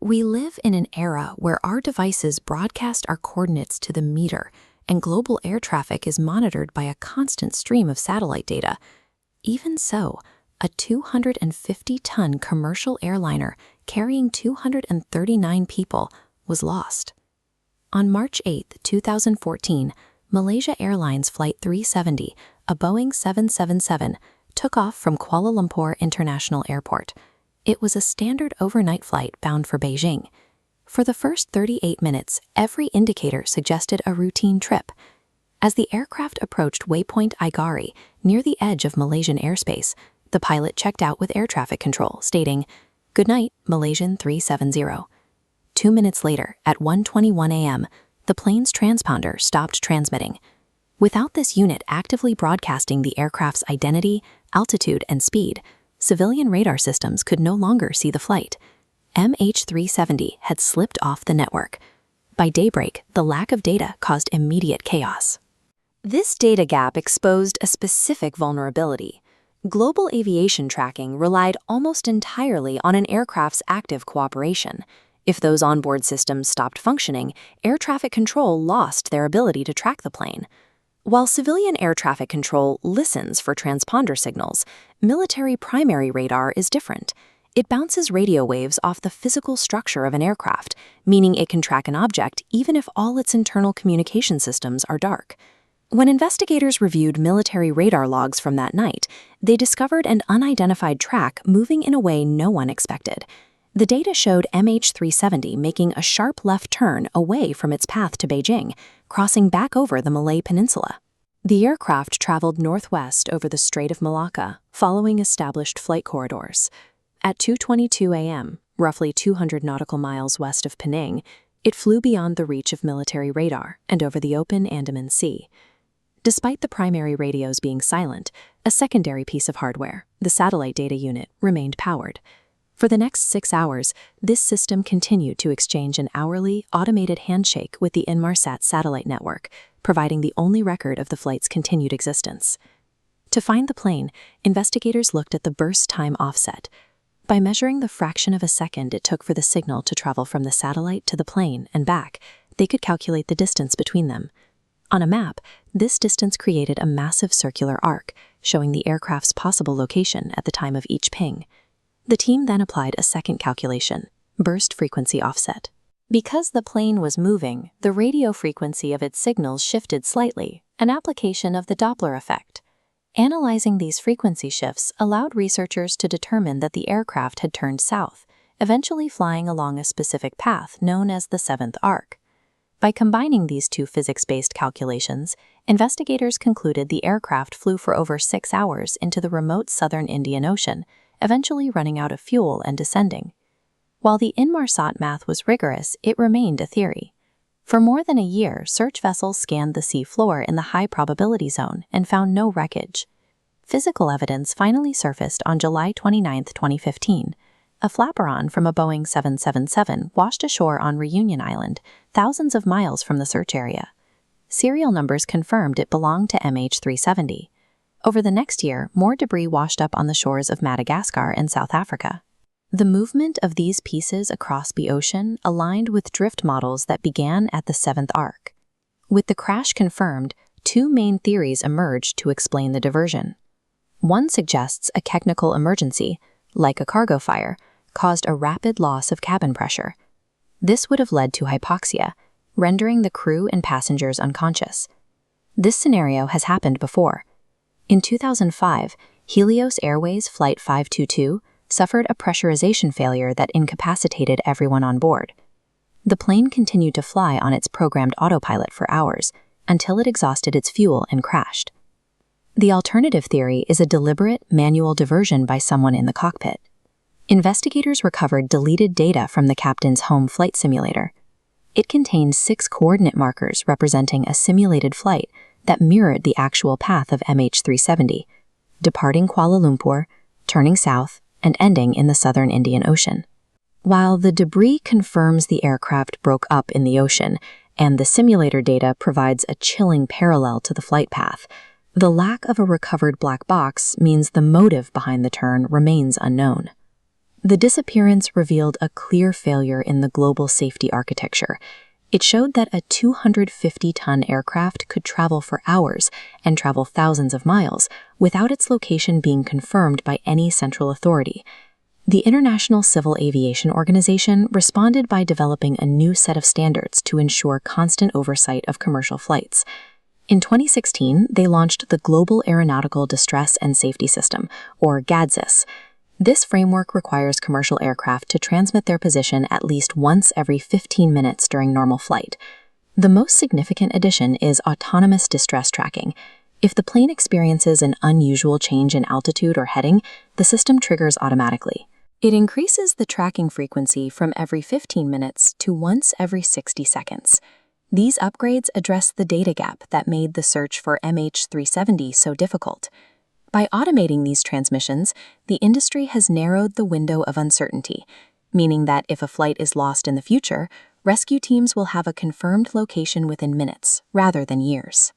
We live in an era where our devices broadcast our coordinates to the meter, and global air traffic is monitored by a constant stream of satellite data. Even so, a 250-ton commercial airliner carrying 239 people was lost. On March 8, 2014, Malaysia Airlines Flight 370, a Boeing 777, took off from Kuala Lumpur International Airport. It was a standard overnight flight bound for Beijing. For the first 38 minutes, every indicator suggested a routine trip. As the aircraft approached waypoint Igari, near the edge of Malaysian airspace, the pilot checked out with air traffic control, stating, "Good night, Malaysian 370. 2 minutes later, at 1:21 a.m., the plane's transponder stopped transmitting. Without this unit actively broadcasting the aircraft's identity, altitude, and speed, civilian radar systems could no longer see the flight. MH370 had slipped off the network. By daybreak, the lack of data caused immediate chaos. This data gap exposed a specific vulnerability. Global aviation tracking relied almost entirely on an aircraft's active cooperation. If those onboard systems stopped functioning, air traffic control lost their ability to track the plane. While civilian air traffic control listens for transponder signals, military primary radar is different. It bounces radio waves off the physical structure of an aircraft, meaning it can track an object even if all its internal communication systems are dark. When investigators reviewed military radar logs from that night, they discovered an unidentified track moving in a way no one expected. The data showed MH370 making a sharp left turn away from its path to Beijing, crossing back over the Malay Peninsula. The aircraft traveled northwest over the Strait of Malacca, following established flight corridors. At 2:22 a.m., roughly 200 nautical miles west of Penang, it flew beyond the reach of military radar and over the open Andaman Sea. Despite the primary radios being silent, a secondary piece of hardware, the satellite data unit, remained powered. For the next 6 hours, this system continued to exchange an hourly, automated handshake with the Inmarsat satellite network, providing the only record of the flight's continued existence. To find the plane, investigators looked at the burst time offset. By measuring the fraction of a second it took for the signal to travel from the satellite to the plane and back, they could calculate the distance between them. On a map, this distance created a massive circular arc, showing the aircraft's possible location at the time of each ping. The team then applied a second calculation, burst frequency offset. Because the plane was moving, the radio frequency of its signals shifted slightly, an application of the Doppler effect. Analyzing these frequency shifts allowed researchers to determine that the aircraft had turned south, eventually flying along a specific path known as the seventh arc. By combining these two physics-based calculations, investigators concluded the aircraft flew for over 6 hours into the remote southern Indian Ocean, eventually running out of fuel and descending. While the Inmarsat math was rigorous, it remained a theory. For more than a year, search vessels scanned the sea floor in the high probability zone and found no wreckage. Physical evidence finally surfaced on July 29, 2015. A flaperon from a Boeing 777 washed ashore on Reunion Island, thousands of miles from the search area. Serial numbers confirmed it belonged to MH370. Over the next year, more debris washed up on the shores of Madagascar and South Africa. The movement of these pieces across the ocean aligned with drift models that began at the seventh arc. With the crash confirmed, two main theories emerged to explain the diversion. One suggests a technical emergency, like a cargo fire, caused a rapid loss of cabin pressure. This would have led to hypoxia, rendering the crew and passengers unconscious. This scenario has happened before. In 2005, Helios Airways Flight 522 suffered a pressurization failure that incapacitated everyone on board. The plane continued to fly on its programmed autopilot for hours until it exhausted its fuel and crashed. The alternative theory is a deliberate manual diversion by someone in the cockpit. Investigators recovered deleted data from the captain's home flight simulator. It contained 6 coordinate markers representing a simulated flight that mirrored the actual path of MH370, departing Kuala Lumpur, turning south, and ending in the southern Indian Ocean. While the debris confirms the aircraft broke up in the ocean, and the simulator data provides a chilling parallel to the flight path, the lack of a recovered black box means the motive behind the turn remains unknown. The disappearance revealed a clear failure in the global safety architecture. It showed that a 250-ton aircraft could travel for hours and travel thousands of miles without its location being confirmed by any central authority. The International Civil Aviation Organization responded by developing a new set of standards to ensure constant oversight of commercial flights. In 2016, they launched the Global Aeronautical Distress and Safety System, or GADSIS. This framework requires commercial aircraft to transmit their position at least once every 15 minutes during normal flight. The most significant addition is autonomous distress tracking. If the plane experiences an unusual change in altitude or heading, the system triggers automatically. It increases the tracking frequency from every 15 minutes to once every 60 seconds. These upgrades address the data gap that made the search for MH370 so difficult. By automating these transmissions, the industry has narrowed the window of uncertainty, meaning that if a flight is lost in the future, rescue teams will have a confirmed location within minutes rather than years.